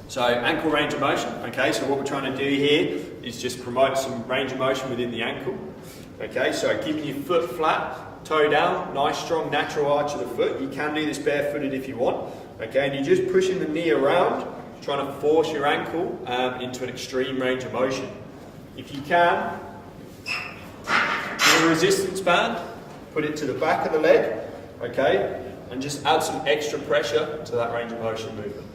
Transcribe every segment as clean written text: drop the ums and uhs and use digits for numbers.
So ankle range of motion, okay, so what we're trying to do here is just promote some range of motion within the ankle. Okay, so keeping your foot flat, toe down, nice strong natural arch of the foot. You can do this barefooted if you want. Okay, and you're just pushing the knee around, trying to force your ankle into an extreme range of motion. If you can, get a resistance band, put it to the back of the leg, okay, and just add some extra pressure to that range of motion movement.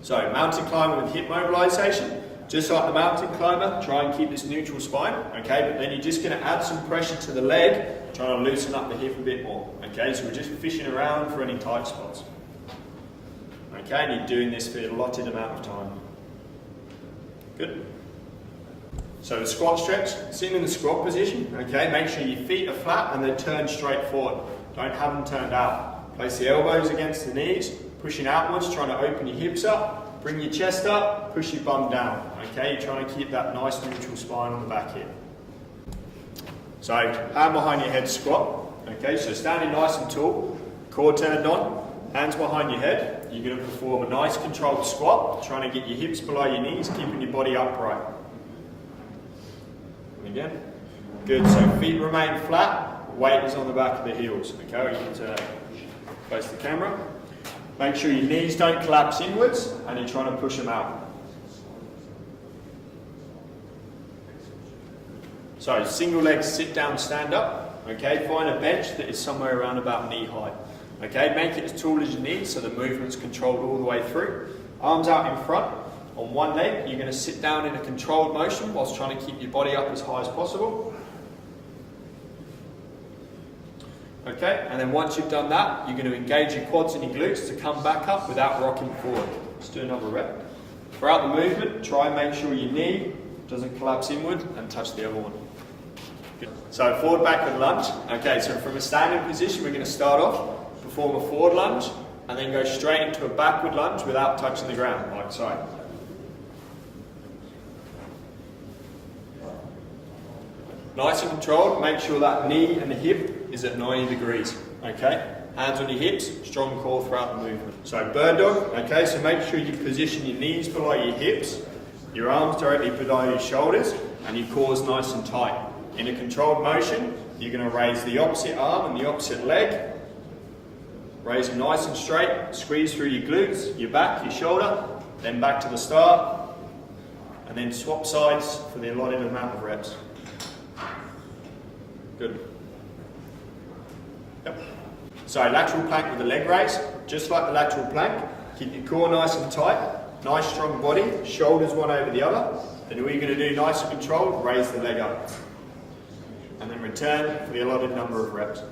So mountain climber with hip mobilization, just like the mountain climber, try and keep this neutral spine, okay, but then you're just going to add some pressure to the leg, trying to loosen up the hip a bit more, okay, so we're just fishing around for any tight spots. Okay, and you're doing this for an allotted amount of time. Good. So the squat stretch, sitting in the squat position, okay, make sure your feet are flat and they're turned straight forward. Don't have them turned out. Place the elbows against the knees, pushing outwards, trying to open your hips up, bring your chest up, push your bum down. Okay, you're trying to keep that nice neutral spine on the back here. So hand behind your head squat. Okay, so standing nice and tall, core turned on, hands behind your head. You're going to perform a nice controlled squat, trying to get your hips below your knees, keeping your body upright. And again. Good, so feet remain flat, weight is on the back of the heels. Okay, you can face the camera. Make sure your knees don't collapse inwards and you're trying to push them out. So single leg sit down, stand up. Okay, find a bench that is somewhere around about knee height. Okay, make it as tall as you need so the movement's controlled all the way through. Arms out in front. On one leg, you're going to sit down in a controlled motion whilst trying to keep your body up as high as possible. Okay, and then once you've done that, you're going to engage your quads and your glutes to come back up without rocking forward. Let's do another rep. Throughout the movement, try and make sure your knee doesn't collapse inward and touch the other one. Good. So forward backward lunge. Okay, so from a standing position, we're going to start off, perform a forward lunge, and then go straight into a backward lunge without touching the ground, like so. Nice and controlled, make sure that knee and the hip is at 90 degrees, okay? Hands on your hips, strong core throughout the movement. So bird dog, okay, so make sure you position your knees below your hips, your arms directly below your shoulders, and your core's nice and tight. In a controlled motion, you're going to raise the opposite arm and the opposite leg, raise them nice and straight, squeeze through your glutes, your back, your shoulder, then back to the start, and then swap sides for the allotted amount of reps. Good. Yep. So lateral plank with the leg raise, just like the lateral plank, keep your core nice and tight, nice strong body, shoulders one over the other, then what you're going to do nice and controlled, raise the leg up. And then return for the allotted number of reps.